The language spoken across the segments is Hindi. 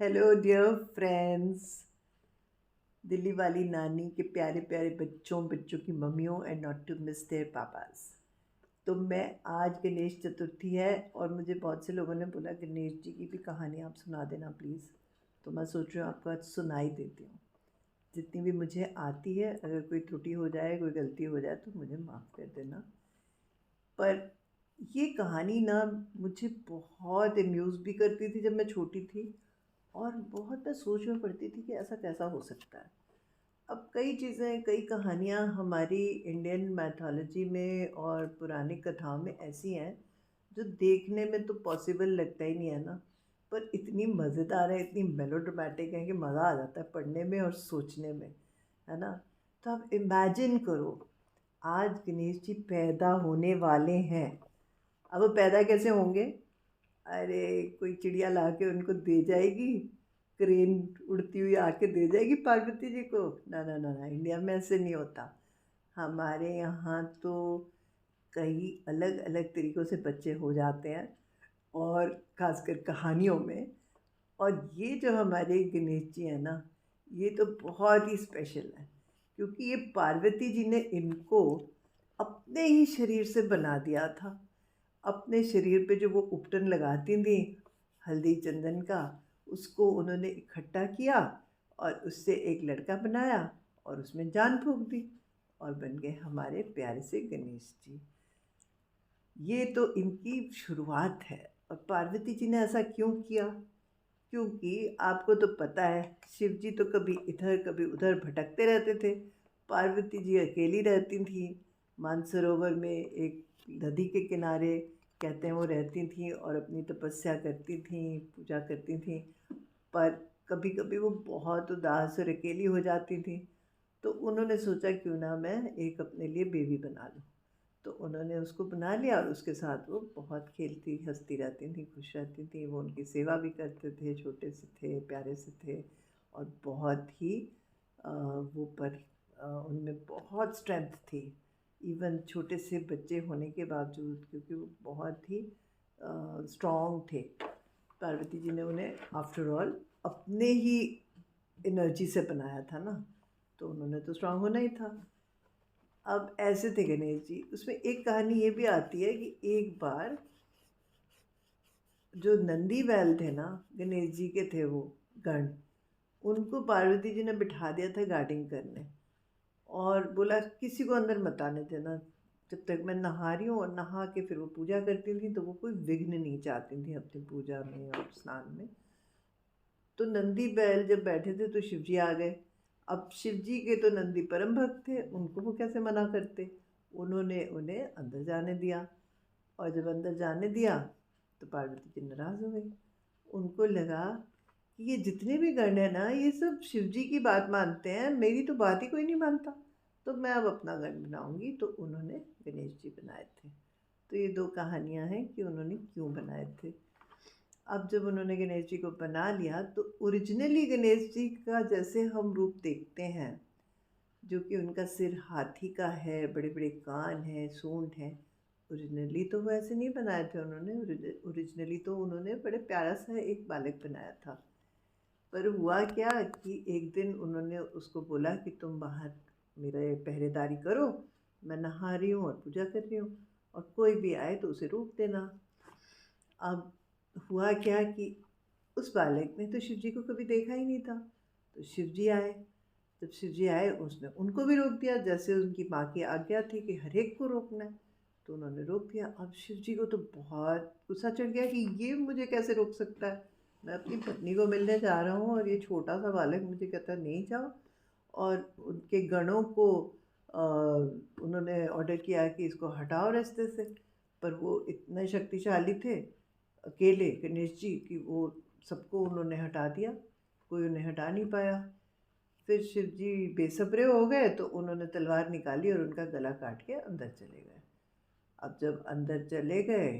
Hello dear friends. दिल्ली वाली नानी के प्यारे प्यारे बच्चों बच्चों की मम्मियों and not to miss their papas. तो मैं आज गणेश चतुर्थी है और मुझे बहुत से लोगों ने बोला गणेश जी की भी कहानी आप सुना देना प्लीज़। तो मैं सोच रही हूँ आपको आज सुनाई देती हूँ जितनी भी मुझे आती है। अगर कोई त्रुटि हो जाए, कोई गलती हो जाए तो मुझे माफ़ कर देना। पर ये कहानी ना मुझे बहुत अम्यूज़ भी करती थी जब मैं छोटी थी, और बहुत मैं सोच में पड़ती थी कि ऐसा कैसा हो सकता है। अब कई चीज़ें, कई कहानियाँ हमारी इंडियन मैथोलॉजी में और पुरानी कथाओं में ऐसी हैं जो देखने में तो पॉसिबल लगता ही नहीं है ना, पर इतनी मज़ेदार है, इतनी मेलोड्रामेटिक है कि मज़ा आ जाता है पढ़ने में और सोचने में, है ना। तो आप इमेजिन करो, आज गणेश जी पैदा होने वाले हैं। अब वो पैदा कैसे होंगे? अरे, कोई चिड़िया ला के उनको दे जाएगी, क्रेन उड़ती हुई आके दे जाएगी पार्वती जी को? ना ना ना ना, इंडिया में ऐसे नहीं होता। हमारे यहाँ तो कई अलग अलग तरीक़ों से बच्चे हो जाते हैं, और ख़ासकर कहानियों में। और ये जो हमारे गणेश जी हैं ना, ये तो बहुत ही स्पेशल है, क्योंकि ये पार्वती जी ने इनको अपने ही शरीर से बना दिया था। अपने शरीर पे जो वो उपटन लगाती थी हल्दी चंदन का, उसको उन्होंने इकट्ठा किया और उससे एक लड़का बनाया और उसमें जान फूँक दी, और बन गए हमारे प्यारे से गणेश जी। ये तो इनकी शुरुआत है। और पार्वती जी ने ऐसा क्यों किया? क्योंकि आपको तो पता है, शिव जी तो कभी इधर कभी उधर भटकते रहते थे। पार्वती जी अकेली रहती थी मानसरोवर में, एक नदी के किनारे कहते हैं वो रहती थी और अपनी तपस्या करती थी, पूजा करती थी। पर कभी कभी वो बहुत उदास और अकेली हो जाती थी, तो उन्होंने सोचा क्यों ना मैं एक अपने लिए बेबी बना लूँ। तो उन्होंने उसको बना लिया और उसके साथ वो बहुत खेलती हंसती रहती थी, खुश रहती थी। वो उनकी सेवा भी करते थे, छोटे से थे, प्यारे से थे, और बहुत ही वो पर उनमें बहुत स्ट्रेंथ थी, इवन छोटे से बच्चे होने के बावजूद, क्योंकि वो बहुत ही स्ट्रॉन्ग थे। पार्वती जी ने उन्हें आफ्टर ऑल अपने ही एनर्जी से बनाया था ना, तो उन्होंने तो स्ट्रांग होना ही था। अब ऐसे थे गणेश जी। उसमें एक कहानी ये भी आती है कि एक बार जो नंदी बैल थे ना, गणेश जी के थे वो गण, उनको पार्वती जी ने बिठा दिया था गार्डिंग करने, और बोला किसी को अंदर मत आने देना जब तक मैं नहा रही हूँ। और नहा के फिर वो पूजा करती थी, तो वो कोई विघ्न नहीं चाहती थी अपनी पूजा में और स्नान में। तो नंदी बैल जब बैठे थे तो शिव जी आ गए। अब शिव जी के तो नंदी परम भक्त थे, उनको वो कैसे मना करते। उन्होंने उन्हें अंदर जाने दिया, और जब अंदर जाने दिया तो पार्वती जी नाराज़ हो गई। उनको लगा कि ये जितने भी गण हैं ना, ये सब शिव जी की बात मानते हैं, मेरी तो बात ही कोई नहीं मानता, तो मैं अब अपना गण बनाऊंगी। तो उन्होंने गणेश जी बनाए थे। तो ये दो कहानियाँ हैं कि उन्होंने क्यों बनाए थे। अब जब उन्होंने गणेश जी को बना लिया, तो ओरिजिनली गणेश जी का जैसे हम रूप देखते हैं, जो कि उनका सिर हाथी का है, बड़े बड़े कान हैं, सूंड है, ओरिजिनली तो वो ऐसे नहीं बनाए थे उन्होंने। ओरिजिनली तो उन्होंने बड़े प्यारा सा एक बालक बनाया था। पर हुआ क्या कि एक दिन उन्होंने उसको बोला कि तुम बाहर मेरे पहरेदारी करो, मैं नहा रही हूँ और पूजा कर रही हूँ, और कोई भी आए तो उसे रोक देना। अब हुआ क्या कि उस बालक ने तो शिव जी को कभी देखा ही नहीं था। तो शिव जी आए। जब शिव जी आए, उसने उनको भी रोक दिया, जैसे उनकी माँ की आज्ञा थी कि हर एक को रोकना है। तो उन्होंने रोक दिया। अब शिव जी को तो बहुत गुस्सा चढ़ गया कि ये मुझे कैसे रोक सकता है, मैं अपनी पत्नी को मिलने जा रहा हूँ और ये छोटा सा बालक मुझे कहता है नहीं जाओ। और उनके गणों को उन्होंने ऑर्डर किया कि इसको हटाओ रास्ते से। पर वो इतने शक्तिशाली थे अकेले गणेश जी कि वो सबको उन्होंने हटा दिया, कोई उन्हें हटा नहीं पाया। फिर शिव जी बेसब्रे हो गए, तो उन्होंने तलवार निकाली और उनका गला काट के अंदर चले गए। अब जब अंदर चले गए,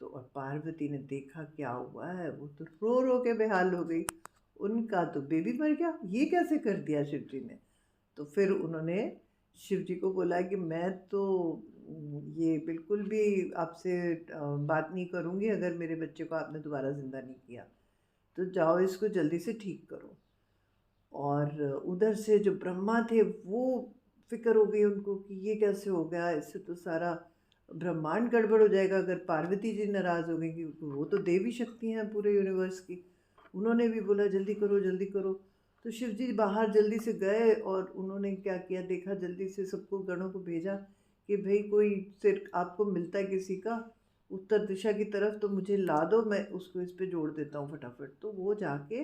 तो और पार्वती ने देखा क्या हुआ है, वो तो रो रो के बेहाल हो गई। उनका तो बेबी मर गया, ये कैसे कर दिया शिव जी ने। तो फिर उन्होंने शिव जी को बोला कि मैं तो ये बिल्कुल भी आपसे बात नहीं करूँगी अगर मेरे बच्चे को आपने दोबारा ज़िंदा नहीं किया। तो जाओ इसको जल्दी से ठीक करो। और उधर से जो ब्रह्मा थे वो फिक्र हो गई उनको कि ये कैसे हो गया, इससे तो सारा ब्रह्मांड गड़बड़ हो जाएगा अगर पार्वती जी नाराज़ हो गई, क्योंकि वो तो देवी शक्ति हैं पूरे यूनिवर्स की। उन्होंने भी बोला जल्दी करो जल्दी करो। तो शिव जी बाहर जल्दी से गए और उन्होंने क्या किया, देखा जल्दी से सबको गणों को भेजा कि भाई कोई सिर आपको मिलता है किसी का उत्तर दिशा की तरफ तो मुझे ला दो, मैं उसको इस पे जोड़ देता हूँ फटाफट। तो वो जाके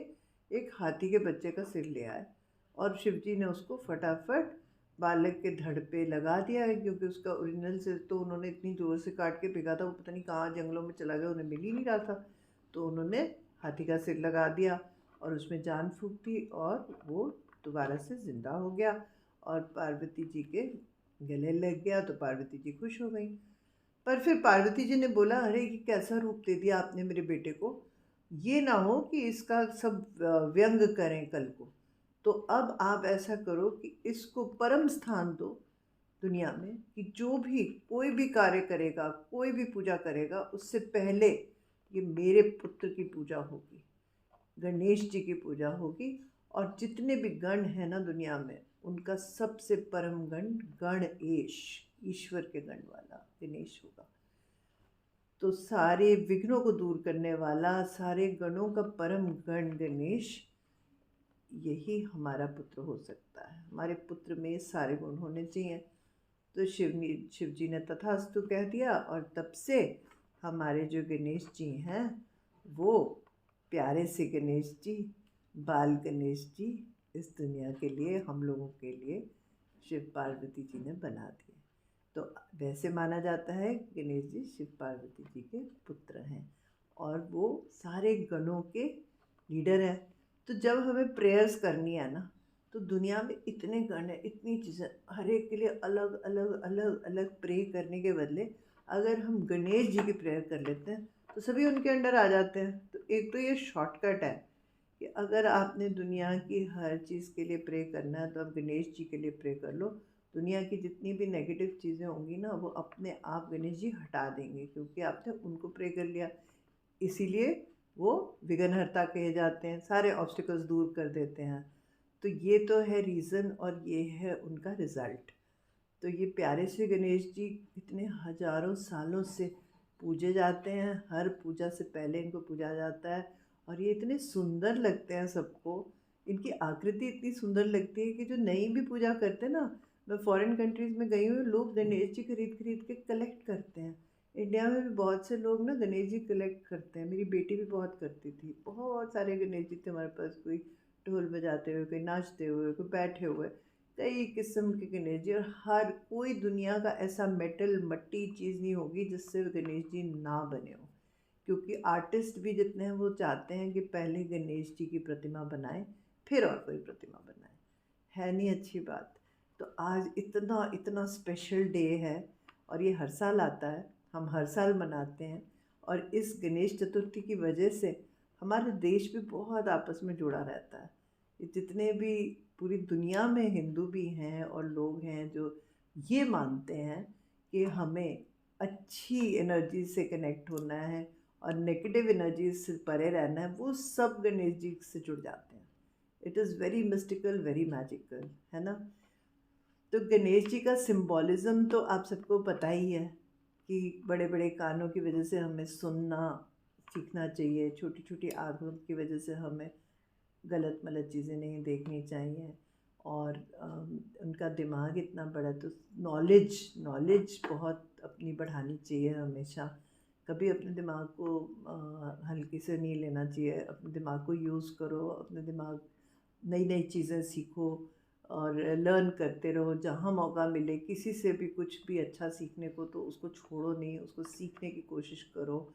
एक हाथी के बच्चे का सिर ले आए और शिव जी ने उसको फटाफट बालक के धड़ पे लगा दिया है, क्योंकि उसका ओरिजिनल सिर तो उन्होंने इतनी ज़ोर से काट के फेंका था, वो पता नहीं कहाँ जंगलों में चला गया, उन्हें मिल ही नहीं रहा था। तो उन्होंने हाथी का सिर लगा दिया और उसमें जान फूँक दी और वो दोबारा से ज़िंदा हो गया और पार्वती जी के गले लग गया। तो पार्वती जी खुश हो गई। पर फिर पार्वती जी ने बोला, अरे ये कैसा रूप दे दिया आपने मेरे बेटे को, ये ना हो कि इसका सब व्यंग करें कल को। तो अब आप ऐसा करो कि इसको परम स्थान दो दुनिया में, कि जो भी कोई भी कार्य करेगा, कोई भी पूजा करेगा, उससे पहले ये मेरे पुत्र की पूजा होगी, गणेश जी की पूजा होगी। और जितने भी गण हैं ना दुनिया में, उनका सबसे परम गण गणेश, ईश्वर के गण वाला गणेश होगा। तो सारे विघ्नों को दूर करने वाला, सारे गणों का परम गण गणेश, यही हमारा पुत्र हो सकता है। हमारे पुत्र में सारे गुण होने चाहिए। तो शिव जी ने तथास्तु कह दिया और तब से हमारे जो गणेश जी हैं वो प्यारे से गणेश जी, बाल गणेश जी, इस दुनिया के लिए, हम लोगों के लिए शिव पार्वती जी ने बना दिए। तो वैसे माना जाता है गणेश जी शिव पार्वती जी के पुत्र हैं और वो सारे गणों के लीडर हैं। तो जब हमें प्रेयर्स करनी है ना, तो दुनिया में इतने गण हैं, इतनी चीज़ें, हर एक के लिए अलग अलग अलग अलग प्रे करने के बदले अगर हम गणेश जी की प्रेयर कर लेते हैं तो सभी उनके अंडर आ जाते हैं। तो एक तो ये शॉर्टकट है कि अगर आपने दुनिया की हर चीज़ के लिए प्रे करना है तो आप गणेश जी के लिए प्रे कर लो। दुनिया की जितनी भी नेगेटिव चीज़ें होंगी ना, वो अपने आप गणेश जी हटा देंगे, क्योंकि आपने उनको प्रे कर लिया। इसीलिए वो विघ्नहर्ता कहे जाते हैं, सारे ऑब्स्टिकल्स दूर कर देते हैं। तो ये तो है रीज़न और ये है उनका रिज़ल्ट। तो ये प्यारे से गणेश जी इतने हजारों सालों से पूजे जाते हैं, हर पूजा से पहले इनको पूजा जाता है और ये इतने सुंदर लगते हैं सबको। इनकी आकृति इतनी सुंदर लगती है कि जो नहीं भी पूजा करते ना, मैं फॉरेन कंट्रीज़ में गई हूँ, लोग गणेश जी खरीद खरीद के कलेक्ट करते हैं। इंडिया में भी बहुत से लोग ना गणेश जी कलेक्ट करते हैं, मेरी बेटी भी बहुत करती थी। बहुत सारे गणेश जी थे हमारे पास, कोई ढोल बजाते हुए, कोई नाचते हुए, कोई बैठे हुए, कई किस्म के गणेश जी। और हर कोई दुनिया का ऐसा मेटल मट्टी चीज़ नहीं होगी जिससे गणेश जी ना बने हो, क्योंकि आर्टिस्ट भी जितने हैं वो चाहते हैं कि पहले गणेश जी की प्रतिमा बनाएं फिर और कोई प्रतिमा बनाएं। है नहीं अच्छी बात? तो आज इतना इतना स्पेशल डे है और ये हर साल आता है, हम हर साल मनाते हैं। और इस गणेश चतुर्थी की वजह से हमारा देश भी बहुत आपस में जुड़ा रहता है। ये जितने भी पूरी दुनिया में हिंदू भी हैं और लोग हैं जो ये मानते हैं कि हमें अच्छी एनर्जी से कनेक्ट होना है और नेगेटिव एनर्जी से परे रहना है, वो सब गणेश जी से जुड़ जाते हैं। It is very mystical, very magical, है ना? तो गणेश जी का सिंबॉलिज्म तो आप सबको पता ही है कि बड़े बड़े कानों की वजह से हमें सुनना सीखना चाहिए, छोटी छोटी आँखों की वजह से हमें गलत मलत चीज़ें नहीं देखनी चाहिए। और उनका दिमाग इतना बड़ा, तो नॉलेज नॉलेज बहुत अपनी बढ़ानी चाहिए हमेशा। कभी अपने दिमाग को हल्के से नहीं लेना चाहिए, अपने दिमाग को यूज़ करो, अपने दिमाग नई नई चीज़ें सीखो और लर्न करते रहो। जहाँ मौका मिले किसी से भी कुछ भी अच्छा सीखने को, तो उसको छोड़ो नहीं, उसको सीखने की कोशिश करो।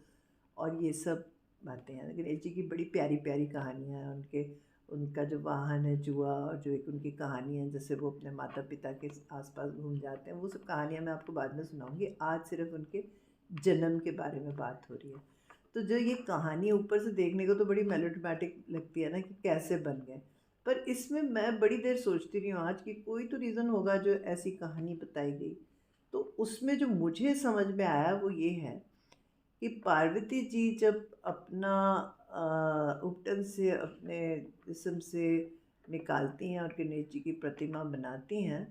और ये सब बातें हैं गणेश जी की, बड़ी प्यारी प्यारी कहानियाँ हैं उनके। उनका जो वाहन है जुआ, और जो एक उनकी कहानी है जैसे वो अपने माता पिता के आसपास घूम जाते हैं, वो सब कहानियाँ मैं आपको बाद में सुनाऊंगी। आज सिर्फ उनके जन्म के बारे में बात हो रही है। तो जो ये कहानी ऊपर से देखने को तो बड़ी मेलोड्रामेटिक लगती है ना कि कैसे बन गए, पर इसमें मैं बड़ी देर सोचती रही हूँ आज कि कोई तो रीज़न होगा जो ऐसी कहानी बताई गई। तो उसमें जो मुझे समझ में आया वो ये है कि पार्वती जी जब अपना उपटन से अपने जिस्म से निकालती हैं और गणेश जी की प्रतिमा बनाती हैं,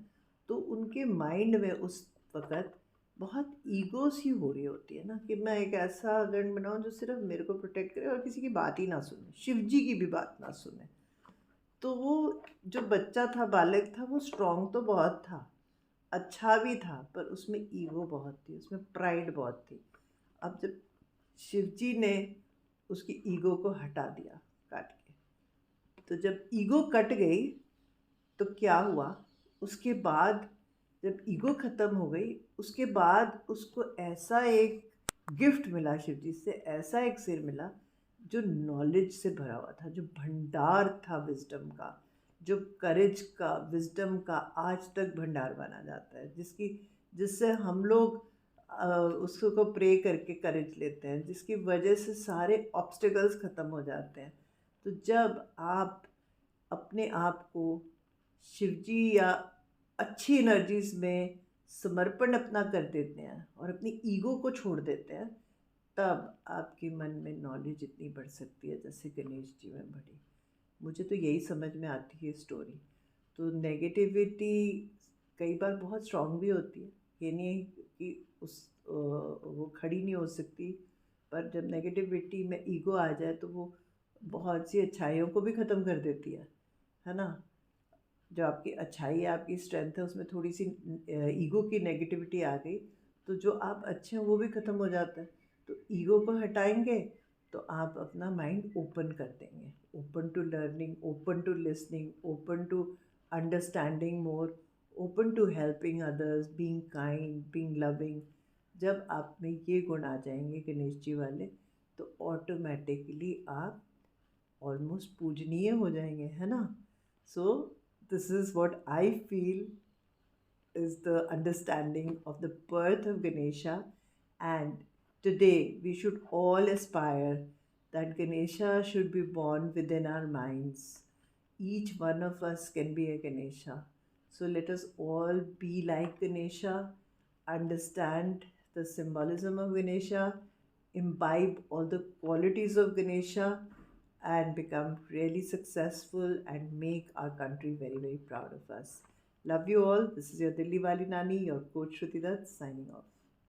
तो उनके माइंड में उस वक़्त बहुत ईगो सी हो रही होती है ना, कि मैं एक ऐसा गण बनाऊँ जो सिर्फ़ मेरे को प्रोटेक्ट करे और किसी की बात ही ना सुने, शिव जी की भी बात ना सुने। तो वो जो बच्चा था, बालक था, वो स्ट्रॉन्ग तो बहुत था, अच्छा भी था, पर उसमें ईगो बहुत थी, उसमें प्राइड बहुत थी। अब जब शिवजी ने उसकी ईगो को हटा दिया काट के, तो जब ईगो कट गई तो क्या हुआ, उसके बाद जब ईगो ख़त्म हो गई, उसके बाद उसको ऐसा एक गिफ्ट मिला शिवजी से, ऐसा एक सिर मिला जो नॉलेज से भरा हुआ था, जो भंडार था विजडम का, जो करेज का, विजडम का आज तक भंडार माना जाता है, जिससे हम लोग उसको प्रे करके करेज लेते हैं, जिसकी वजह से सारे ऑब्स्टिकल्स ख़त्म हो जाते हैं। तो जब आप अपने आप को शिवजी या अच्छी एनर्जीज में समर्पण अपना कर देते हैं और अपनी ईगो को छोड़ देते हैं, तब आपके मन में नॉलेज इतनी बढ़ सकती है जैसे गणेश जी में बढ़ी। मुझे तो यही समझ में आती है स्टोरी। तो नेगेटिविटी कई बार बहुत स्ट्रांग भी होती है, ये नहीं है कि वो खड़ी नहीं हो सकती, पर जब नेगेटिविटी में ईगो आ जाए तो वो बहुत सी अच्छाइयों को भी ख़त्म कर देती है ना। जो आपकी अच्छाई है, आपकी स्ट्रेंथ है, उसमें थोड़ी सी ईगो की नेगेटिविटी आ गई तो जो आप अच्छे हैं वो भी ख़त्म हो जाता है। तो ईगो को हटाएंगे तो आप अपना माइंड ओपन कर देंगे, open to learning, open to listening, open to understanding more, open to helping others, being kind, being loving. जब आप में ये गुण आ जाएंगे गणेश जी वाले, तो ऑटोमेटिकली आप ऑलमोस्ट पूजनीय हो जाएंगे, है ना। सो this is what I feel is the understanding of the birth of Ganesha. And today we should all aspire that Ganesha should be born within our minds. Each one of us can be a Ganesha. So let us all be like Ganesha, understand the symbolism of Ganesha, imbibe all the qualities of Ganesha, and become really successful and make our country very, very proud of us. Love you all. This is your Dilli Wali Nani, your coach Shruti Dutt, signing off.